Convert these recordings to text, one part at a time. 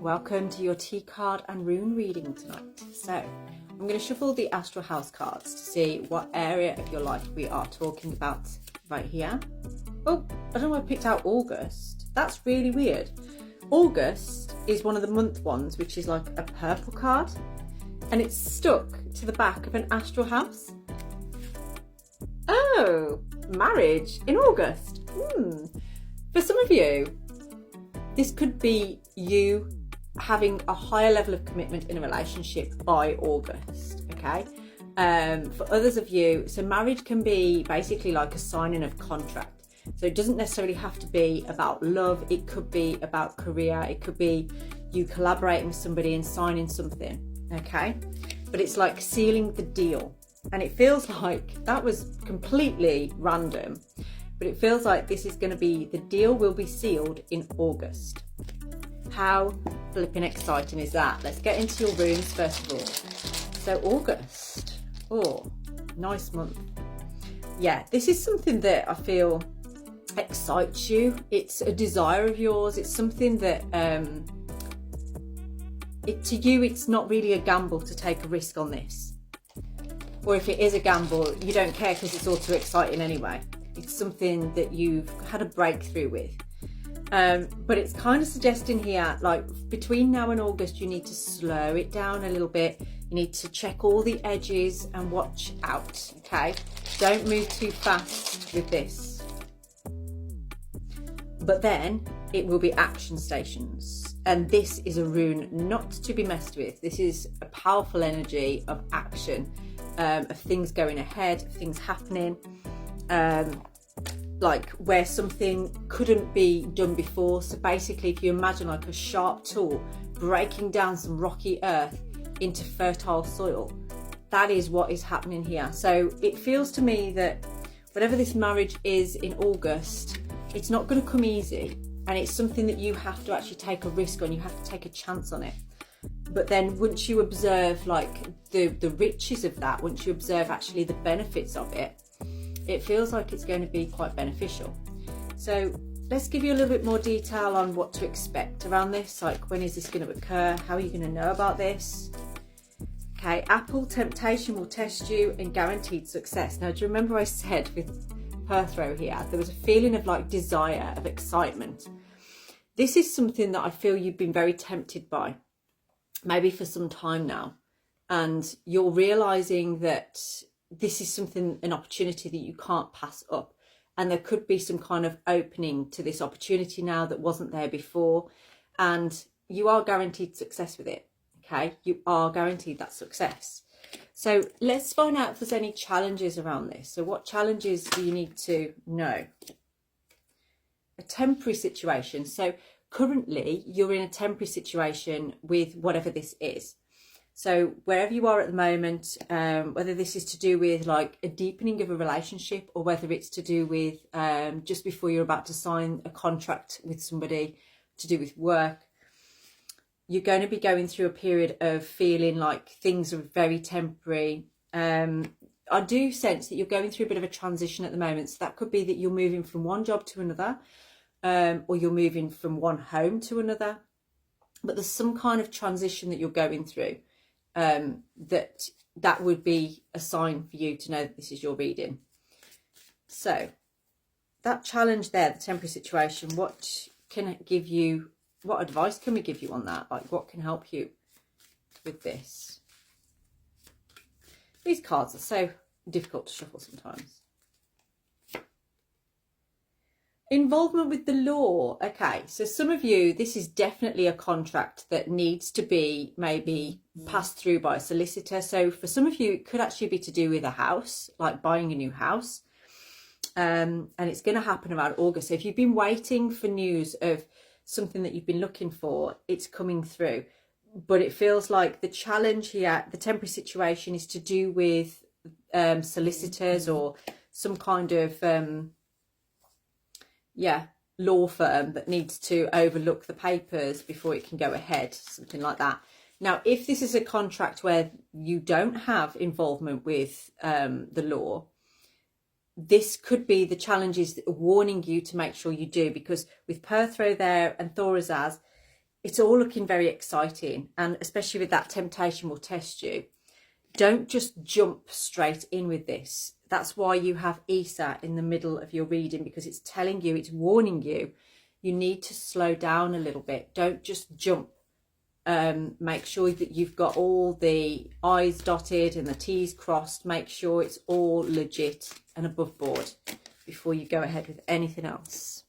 Welcome to your T card and rune reading tonight. So I'm going to shuffle the Astral House cards to see what area of your life we are talking about right here. Oh, I don't know why I picked out August. That's really weird. August is one of the month ones, which is like a purple card, and it's stuck to the back of an astral house. Oh, marriage in August. For some of you, this could be you having a higher level of commitment in a relationship by August, okay? For others of you, so marriage can be basically like a signing of contract. So it doesn't necessarily have to be about love. It could be about career. It could be you collaborating with somebody and signing something, okay? But it's like sealing the deal. And it feels like that was completely random, but it feels like this is going to be, the deal will be sealed in August. How flipping exciting is that? Let's get into your runes first of all. So August, oh, nice month. Yeah, this is something that I feel excites you. It's a desire of yours. It's something that to you, it's not really a gamble to take a risk on this. Or if it is a gamble, you don't care because it's all too exciting anyway. It's something that you've had a breakthrough with. But it's kind of suggesting here, like between now and August, you need to slow it down a little bit. You need to check all the edges and watch out, okay? Don't move too fast with this. But then it will be action stations. And this is a rune not to be messed with. This is a powerful energy of action, of things going ahead, of things happening. Like where something couldn't be done before. So basically, if you imagine like a sharp tool breaking down some rocky earth into fertile soil, that is what is happening here. So it feels to me that whatever this marriage is in August, it's not going to come easy, and it's something that you have to actually take a risk on. You have to take a chance on it. But then once you observe like the riches of that, once you observe actually the benefits of it, it feels like it's going to be quite beneficial. So let's give you a little bit more detail on what to expect around this. Like, when is this going to occur? How are you going to know about this? Okay, Apple temptation will test you and guaranteed success. Now, do you remember I said with Perthrow here, there was a feeling of like desire, of excitement. This is something that I feel you've been very tempted by, maybe for some time now. And you're realizing that this is something, an opportunity that you can't pass up. And there could be some kind of opening to this opportunity now that wasn't there before. And you are guaranteed success with it. Okay, you are guaranteed that success. So let's find out if there's any challenges around this. So what challenges do you need to know? A temporary situation. So currently you're in a temporary situation with whatever this is. So wherever you are at the moment, whether this is to do with like a deepening of a relationship, or whether it's to do with just before you're about to sign a contract with somebody to do with work, you're going to be going through a period of feeling like things are very temporary. I do sense that you're going through a bit of a transition at the moment. So that could be that you're moving from one job to another, or you're moving from one home to another. But there's some kind of transition that you're going through. That would be a sign for you to know that this is your reading. So that challenge there, the temporary situation, what advice can we give you on that? Like, what can help you with this? These cards are so difficult to shuffle sometimes. Involvement with the law. Okay, so some of you, this is definitely a contract that needs to be maybe passed through by a solicitor. So for some of you, it could actually be to do with a house, like buying a new house. And it's going to happen around August. So if you've been waiting for news of something that you've been looking for, it's coming through. But it feels like the challenge here, the temporary situation, is to do with solicitors or some kind of law firm that needs to overlook the papers before it can go ahead, something like that. Now, if this is a contract where you don't have involvement with the law, this could be the challenges that are warning you to make sure you do, because with Perthrow there and Thorazaz, it's all looking very exciting, and especially with that temptation will test you. Don't just jump straight in with this. That's why you have Isa in the middle of your reading, because it's telling you, it's warning you, you need to slow down a little bit. Don't just jump. Make sure that you've got all the I's dotted and the T's crossed. Make sure it's all legit and above board before you go ahead with anything else.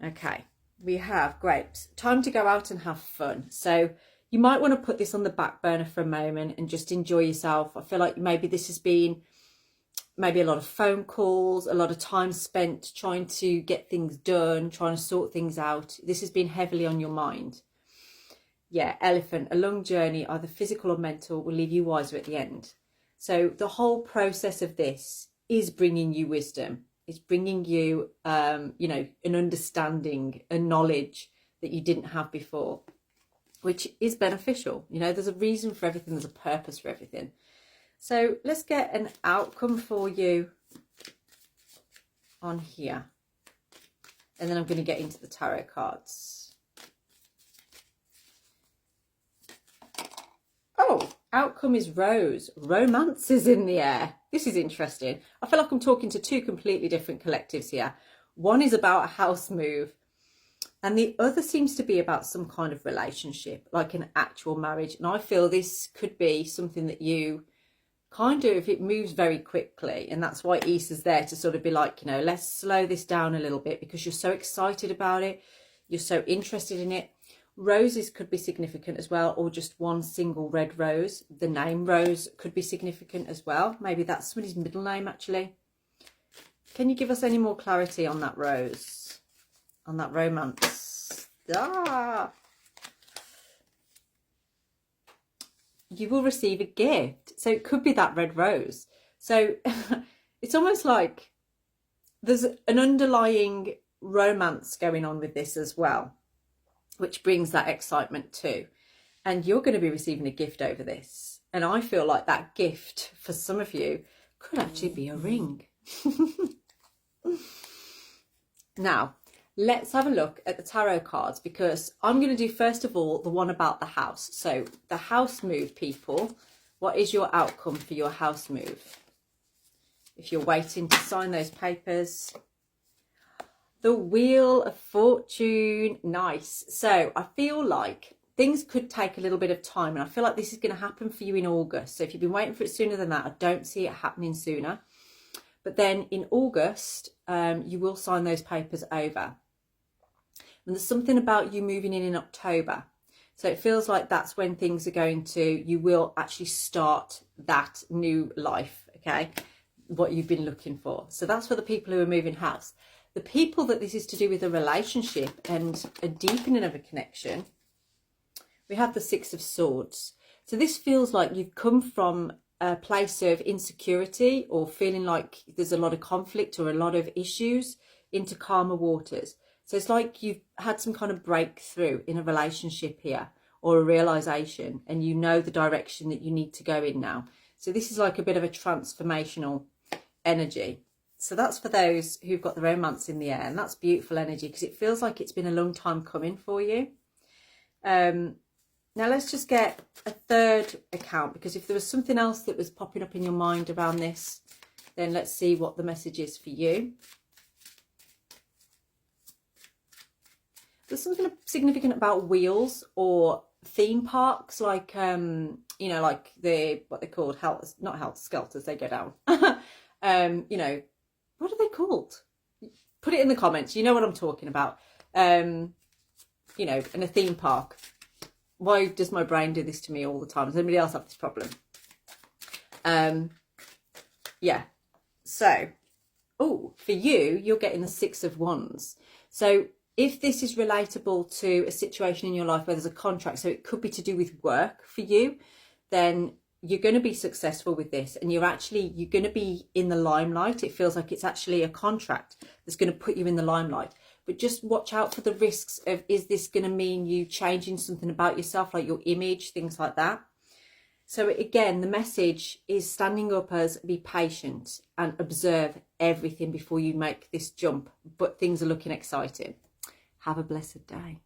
Okay, we have grapes. Time to go out and have fun. So you might want to put this on the back burner for a moment and just enjoy yourself. I feel like maybe this has been maybe a lot of phone calls, a lot of time spent trying to get things done, trying to sort things out. This has been heavily on your mind. Yeah, elephant, a long journey, either physical or mental, will leave you wiser at the end. So the whole process of this is bringing you wisdom. It's bringing you, you know, an understanding, a knowledge that you didn't have before, which is beneficial. You know, there's a reason for everything. There's a purpose for everything. So let's get an outcome for you on here. And then I'm going to get into the tarot cards. Oh, outcome is rose. Romance is in the air. This is interesting. I feel like I'm talking to two completely different collectives here. One is about a house move, and the other seems to be about some kind of relationship, like an actual marriage. And I feel this could be something that you kind of, it moves very quickly. And that's why Isa's there to sort of be like, you know, let's slow this down a little bit, because you're so excited about it. You're so interested in it. Roses could be significant as well, or just one single red rose. The name Rose could be significant as well. Maybe that's somebody's middle name, actually. Can you give us any more clarity on that rose, on that romance? Ah! You will receive a gift. So it could be that red rose. So it's almost like there's an underlying romance going on with this as well, which brings that excitement too. And you're going to be receiving a gift over this. And I feel like that gift for some of you could actually be a ring. Now, let's have a look at the tarot cards, because I'm going to do first of all the one about the house. So the house move, people, what is your outcome for your house move? If you're waiting to sign those papers. The Wheel of Fortune. Nice. So I feel like things could take a little bit of time, and I feel like this is going to happen for you in August. So if you've been waiting for it sooner than that, I don't see it happening sooner. But then in August, you will sign those papers over. And there's something about you moving in October. So it feels like that's when things are going to, you will actually start that new life, okay? What you've been looking for. So that's for the people who are moving house. The people that this is to do with a relationship and a deepening of a connection, we have the Six of Swords. So this feels like you've come from a place of insecurity or feeling like there's a lot of conflict or a lot of issues into calmer waters. So it's like you've had some kind of breakthrough in a relationship here, or a realization, and you know the direction that you need to go in now. So this is like a bit of a transformational energy. So that's for those who've got the romance in the air, and that's beautiful energy, because it feels like it's been a long time coming for you. Now let's just get a third account, because if there was something else that was popping up in your mind around this, then let's see what the message is for you. There's something significant about wheels or theme parks, like, you know, like what they're called, not Helter Skelters, they go down. You know, what are they called? Put it in the comments. You know what I'm talking about. You know, in a theme park. Why does my brain do this to me all the time? Does anybody else have this problem? Yeah. So, oh, for you, you're getting the Six of Wands. So if this is relatable to a situation in your life where there's a contract, so it could be to do with work for you, then you're going to be successful with this, and you're going to be in the limelight. It feels like it's actually a contract that's going to put you in the limelight. But just watch out for the risks of, is this going to mean you changing something about yourself, like your image, things like that. So again, the message is standing up as be patient and observe everything before you make this jump. But things are looking exciting. Have a blessed day.